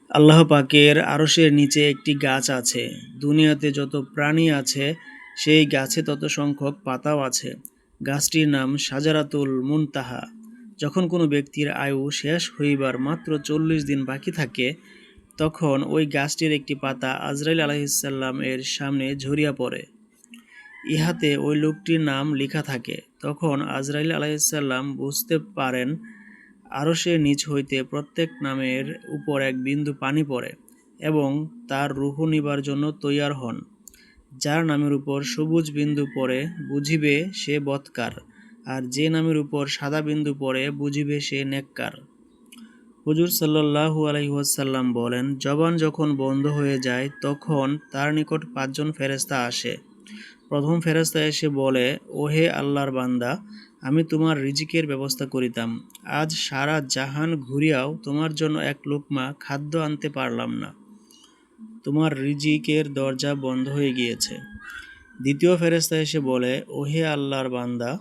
আল্লাহ পাকের আরশের নিচে একটি গাছ আছে। দুনিয়াতে যত প্রাণী আছে সেই গাছে তত সংখ্যক পাতাও আছে। গাছটির নাম শাজারাতুল মুনতাহা। যখন কোনো ব্যক্তির আয়ু শেষ হইবার মাত্র 40 দিন বাকি থাকে, তখন ওই গাছটির একটি পাতা আজরাইল আলাইহিসসালাম এর সামনে ঝরিয়া পড়ে। ইহাতে ওই লোকটির নাম লেখা থাকে। তখন আজরাইল আলাইহিসসালাম বুঝতে পারেন আরশের নিচ হইতে প্রত্যেক নামের উপর এক বিন্দু পানি পড়ে এবং তার রূহ নিবার জন্য তৈয়ার হন। যার নামের উপর সবুজ বিন্দু পড়ে বুঝিবে সে বৎকার, আর যে নামের উপর সাদা বিন্দু পড়ে বুঝিবে সে নেককার। হুজুর সাল্লাল্লাহু আলাইহি ওয়াসাল্লাম বলেন, জবান যখন বন্ধ হয়ে যায় তখন তার নিকট 5 জন ফেরেশতা আসে। প্রথম ফেরেশতা এসে বলে, ওহে আল্লাহর বান্দা, আমি তোমার রিজিকের ব্যবস্থা করিতাম। আজ সারা জাহান ঘুরিয়াও তোমার জন্য এক লোকমা খাদ্য আনতে পারলাম না। তোমার রিজিকের দরজা বন্ধ হয়ে গিয়েছে। দ্বিতীয় ফেরেশতা এসে বলে, ওহে আল্লাহর বান্দা,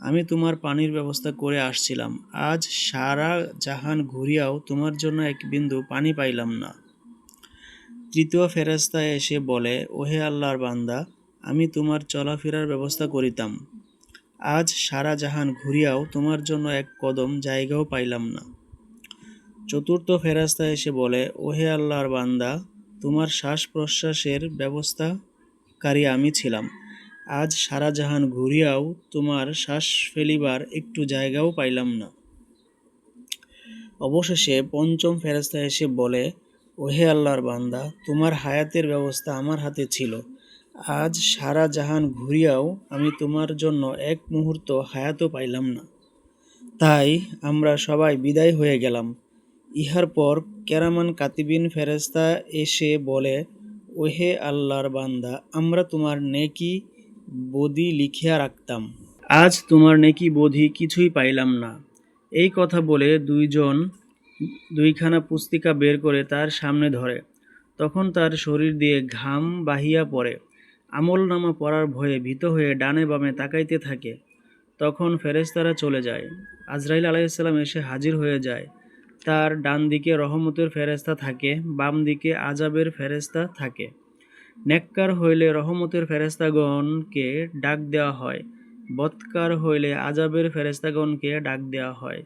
আমি তোমার পানির ব্যবস্থা করে আসছিলাম। আজ সারা জাহান ঘুরিয়াও তোমার জন্য এক বিন্দু পানি পাইলাম না। তৃতীয় ফেরেশতা এসে বলে, ওহে আল্লাহর বান্দা, আমি তোমার চলাফেরার ব্যবস্থা করিতাম। আজ সারা জাহান ঘুরিয়াও তোমার জন্য এক কদম জায়গাও পাইলাম না। চতুর্থ ফেরেশতা এসে বলে, ওহে আল্লাহর বান্দা, তোমার শ্বাস প্রশ্বাসের ব্যবস্থাকারী আমি ছিলাম। আজ সারা জাহান ঘুরিয়াও তোমার শ্বাস ফেলিবার একটু জায়গাও পাইলাম না। অবশেষে পঞ্চম ফেরেশতা এসে বলে, ওহে আল্লাহর বান্দা, তোমার হায়াতের ব্যবস্থা আমার হাতে ছিল। আজ সারা জাহান ঘুরিয়াও আমি তোমার জন্য এক মুহূর্ত হায়াতও পাইলাম না। তাই আমরা সবাই বিদায় হয়ে গেলাম। ইহার পর কেরামান কাতিবিন ফেরেশতা এসে বলে, ওহে আল্লাহর বান্দা, আমরা তোমার নেকি বদি লিখিয়া রাখতাম। আজ তোমার নেকি বধি কিছুই পাইলাম না। এই কথা বলে দুইখানা পুস্তিকা বের করে তার সামনে ধরে। তখন তার শরীর দিয়ে ঘাম বাহিয়া পড়ে। আমলনামা পড়ার ভয়ে ভীত হয়ে ডানে বামে তাকাইতে থাকে। তখন ফেরেশতারা চলে যায়। আজরাইল আলাইহিসসালাম এসে হাজির হয়ে যায়। তার ডান দিকে রহমতের ফেরেশতা থাকে, বাম দিকে আযাবের ফেরেশতা থাকে। নেককার হইলে রহমতের ফেরেশতাগণকে ডাক দেওয়া হয়, বৎকার হইলে আযাবের ফেরেশতাগণকে ডাক দেওয়া হয়।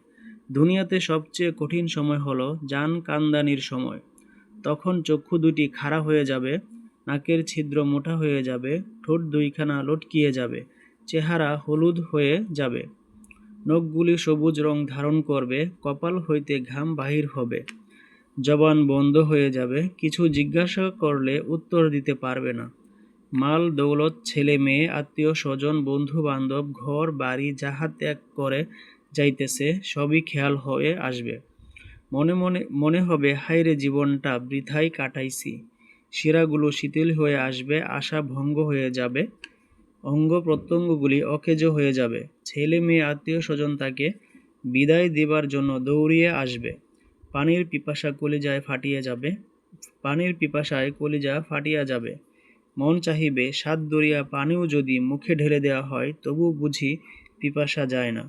দুনিয়াতে সবচেয়ে কঠিন সময় হলো জান কান্দানির সময়। তখন চক্ষু দুটি খাড়া হয়ে যাবে, নাকের ছিদ্র মোটা হয়ে যাবে, ঠোঁট দুইখানা লটকিয়ে যাবে, চেহারা হলুদ হয়ে যাবে, নখগুলি সবুজ রং ধারণ করবে, কপাল হইতে ঘাম বাহির হবে, জবান বন্ধ হয়ে যাবে, কিছু জিজ্ঞাসা করলে উত্তর দিতে পারবে না। মাল দৌলত, ছেলে মেয়ে, আত্মীয় স্বজন, বন্ধু বান্ধব, ঘর বাড়ি যাহা ত্যাগ করে যাইতেছে সবই খেয়াল হয়ে আসবে। মনে মনে মনে হবে, হায়রে জীবনটা বৃথাই কাটাইছি। শিরাগুলো শিথিল হয়ে আসবে, আশা ভঙ্গ হয়ে যাবে, অঙ্গ প্রত্যঙ্গগুলি অকেজ হয়ে যাবে। ছেলে মেয়ে আত্মীয় স্বজন তাকে বিদায় দেবার জন্য দৌড়িয়ে আসবে। পানির পিপাসায় কলিজা ফাটিয়া যাবে। মন চাহিবে সাত দরিয়া পানিও যদি মুখে ঢেলে দেওয়া হয় তবু বুঝি পিপাসা যায় না।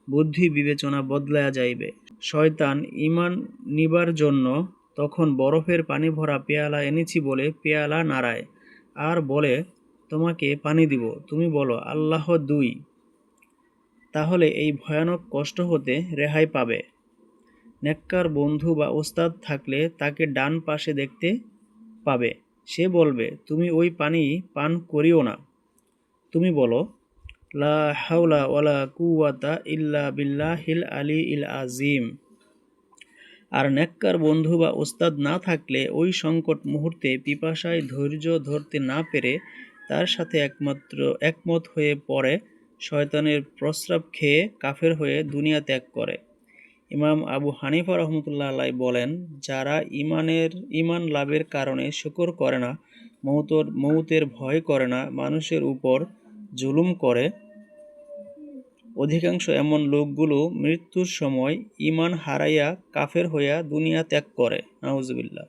বুদ্ধি বিবেচনা বদলায়া যাইবে। শয়তান ঈমান নিবার জন্য তখন বরফের পানি ভরা পেয়ালা এনেছি বলে পেয়ালা নাড়ায়, আর বলে, তোমাকে পানি দিব, তুমি বলো আল্লাহ দুই। তাহলে এই ভয়ানক কষ্ট হতে রেহাই পাবে। নেককার বন্ধু বা ওস্তাদ থাকলে তাকে ডান পাশে দেখতে পাবে। সে বলবে, তুমি ওই পানি পান করিও না। তুমি বলো, লা হাওলা ওয়ালা কুওয়াতা ইল্লা বিল্লাহিল আলিয়্যিল আযীম। আর নেককার বন্ধু বা ওস্তাদ না থাকলে ওই সংকট মুহূর্তে পিপাসায় ধৈর্য ধরতে না পেরে তার সাথে একমত হয়ে পড়ে, শয়তানের প্রস্রাব খেয়ে কাফের হয়ে দুনিয়া ত্যাগ করে। ইমাম আবু হানিফা রহমতুল্লাহ আলাইহি বলেন, যারা ঈমান লাভের কারণে শুকর করে না, মৌতের ভয় করে না, মানুষের উপর জুলুম করে, অধিকাংশ এমন লোকগুলো মৃত্যুর সময় ঈমান হারাইয়া কাফের হইয়া দুনিয়া ত্যাগ করে। নাউজুবিল্লাহ।